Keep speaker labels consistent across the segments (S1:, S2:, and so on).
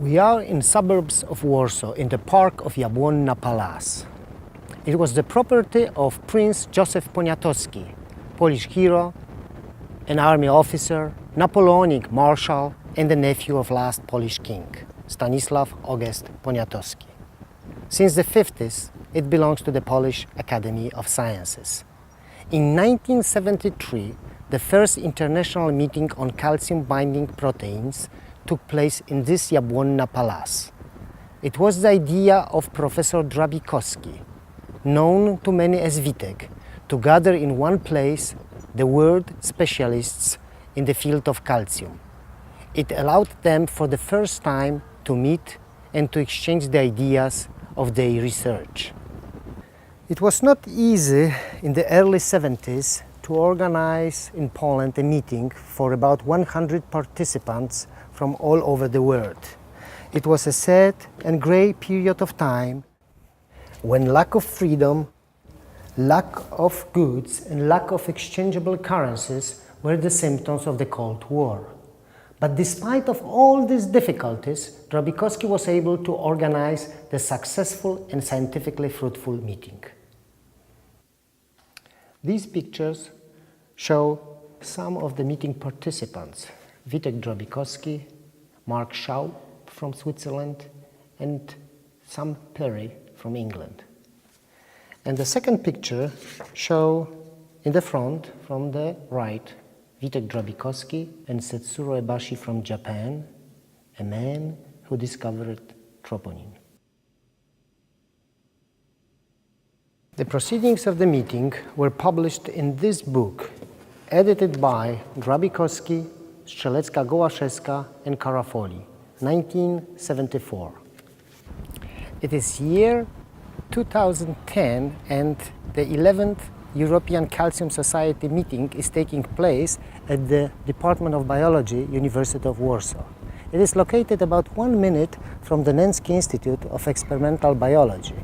S1: We are in suburbs of Warsaw in the park of Jabłonna Palace. It was the property of Prince Józef Poniatowski, Polish hero, an army officer, Napoleonic marshal, and the nephew of last Polish king, Stanisław August Poniatowski. Since the 50s, it belongs to the Polish Academy of Sciences. In 1973, the first international meeting on calcium-binding proteins took place in this Jabłonna Palace. It was the idea of Professor Drabikowski, known to many as Witek, to gather in one place the world specialists in the field of calcium. It allowed them for the first time to meet and to exchange the ideas of their research. It was not easy in the early 70s to organize in Poland a meeting for about 100 participants from all over the world. It was a sad and grey period of time when lack of freedom, lack of goods and lack of exchangeable currencies were the symptoms of the Cold War. But despite of all these difficulties, Drabikowski was able to organize the successful and scientifically fruitful meeting. These pictures show some of the meeting participants: Witek Drabikowski, Mark Shaw from Switzerland, and Sam Perry from England. And the second picture show in the front, from the right, Witek Drabikowski and Setsuro Ebashi from Japan, a man who discovered troponin. The proceedings of the meeting were published in this book, edited by Drabikowski, Strzelecka-Gołaszewska and Carafoli, 1974. It is year 2010 and the 11th European Calcium Society meeting is taking place at the Department of Biology, University of Warsaw. It is located about 1 minute from the Nęcki Institute of Experimental Biology.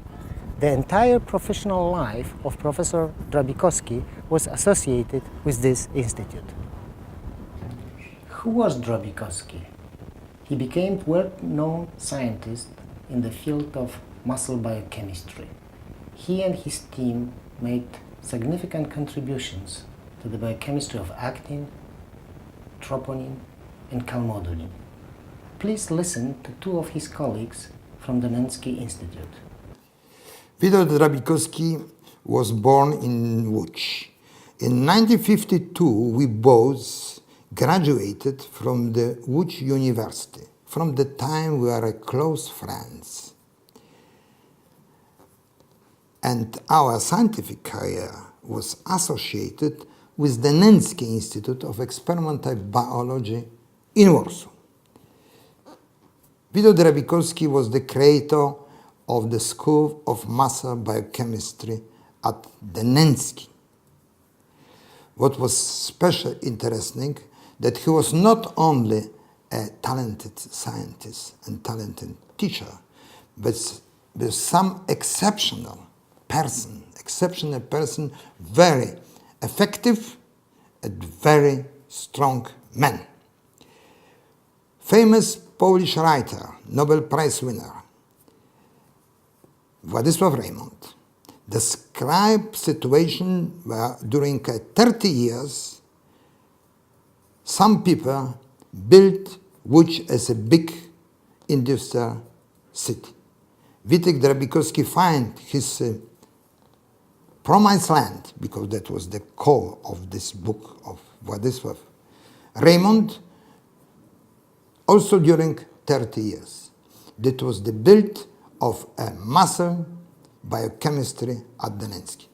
S1: The entire professional life of Professor Drabikowski was associated with this institute. Who was Drabikowski? He became a well-known scientist in the field of muscle biochemistry. He and his team made significant contributions to the biochemistry of actin, troponin, and calmodulin. Please listen to two of his colleagues from the Nęcki Institute.
S2: Witek Drabikowski was born in Łódź. In 1952, we both graduated from the Łódź University. From the time we were close friends. And our scientific career was associated with the Nęcki Institute of Experimental Biology in Warsaw. Witek Drabikowski was the creator of the School of Muscle Biochemistry at the Nęcki. What was special interesting, that he was not only a talented scientist and talented teacher, but some exceptional person, very effective and very strong man. Famous Polish writer, Nobel Prize winner, Władysław Reymont, described situation where during 30 years some people built Łódź as a big industrial city. Witek Drabikowski find his promised land, because that was the core of this book of Władysław Reymont, also during 30 years. That was the build of a muscle biochemistry at the Nęcki.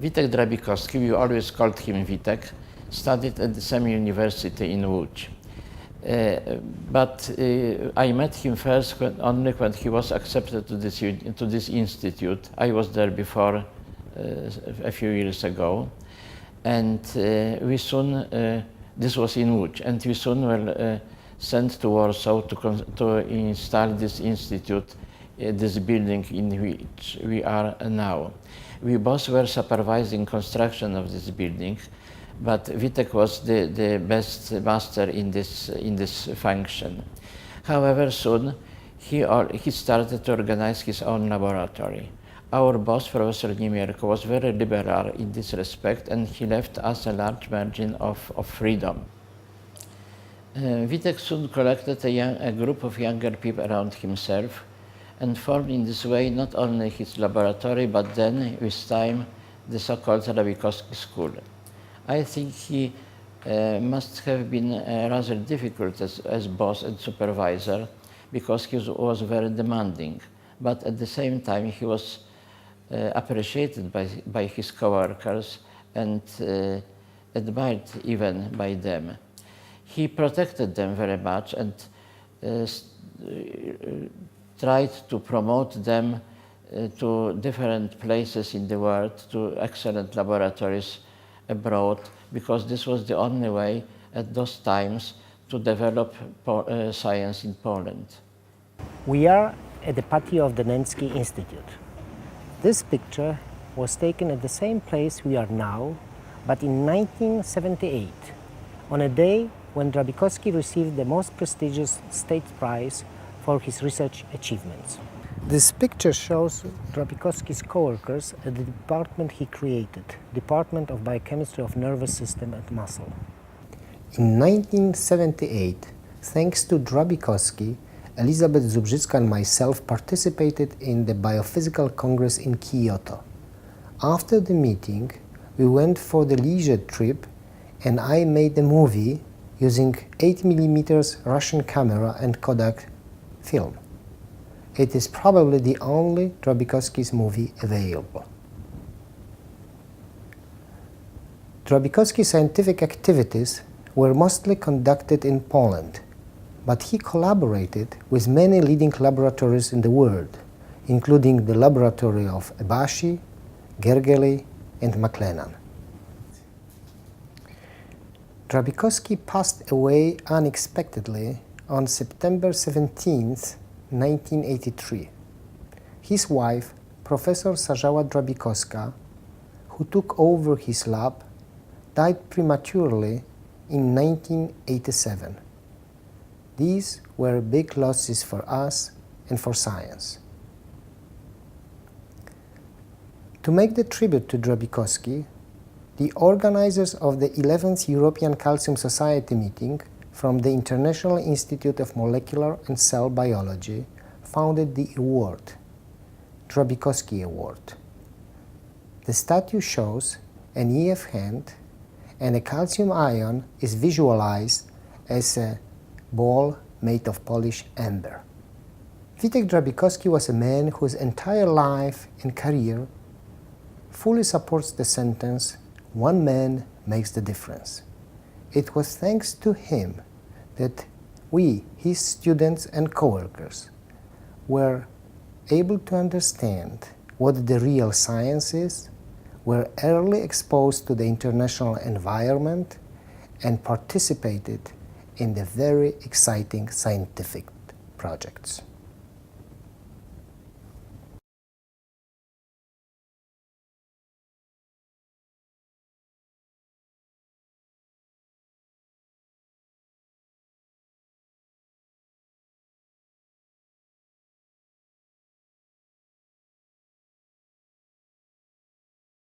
S3: Witek Drabikowski, we always called him Witek, studied at the same university in Łódź. But I met him first only when he was accepted to this institute. I was there before a few years ago, and we soon, this was in Łódź, and we soon were sent to Warsaw to install this institute, this building in which we are now. We both were supervising construction of this building, but Witek was the best master in this function. However, soon he started to organize his own laboratory. Our boss, Professor Niemierko, was very liberal in this respect, and he left us a large margin of freedom. Witek soon collected a group of younger people around himself and formed in this way not only his laboratory, but then, with time, the so-called Drabikowski school. I think he must have been rather difficult as boss and supervisor, because he was very demanding. But at the same time, he was appreciated by his co-workers and admired even by them. He protected them very much and tried to promote them to different places in the world, to excellent laboratories abroad, because this was the only way at those times to develop science in Poland.
S1: We are at the patio of the Nensky Institute. This picture was taken at the same place we are now, but in 1978, on a day when Drabikowski received the most prestigious state prize for his research achievements. This picture shows Drabikowski's co-workers at the department he created, Department of Biochemistry of Nervous System and Muscle. In 1978, thanks to Drabikowski, Elizabeth Zubrzycka and myself participated in the Biophysical Congress in Kyoto. After the meeting, we went for the leisure trip and I made a movie using 8mm Russian camera and Kodak film. It is probably the only Drabikowski's movie available. Drabikowski's scientific activities were mostly conducted in Poland, but he collaborated with many leading laboratories in the world, including the laboratory of Ebashi, Gergely, and McLennan. Drabikowski passed away unexpectedly on September 17, 1983. His wife, Professor Sarzała Drabikowska, who took over his lab, died prematurely in 1987. These were big losses for us and for science. To make the tribute to Drabikowski, the organizers of the 11th European Calcium Society meeting from the International Institute of Molecular and Cell Biology founded the award, Drabikowski Award. The statue shows an EF hand, and a calcium ion is visualized as a ball made of polished amber. Witek Drabikowski was a man whose entire life and career fully supports the sentence, "One man makes the difference." It was thanks to him that we, his students and co-workers, were able to understand what the real science is, were early exposed to the international environment, and participated in the very exciting scientific projects.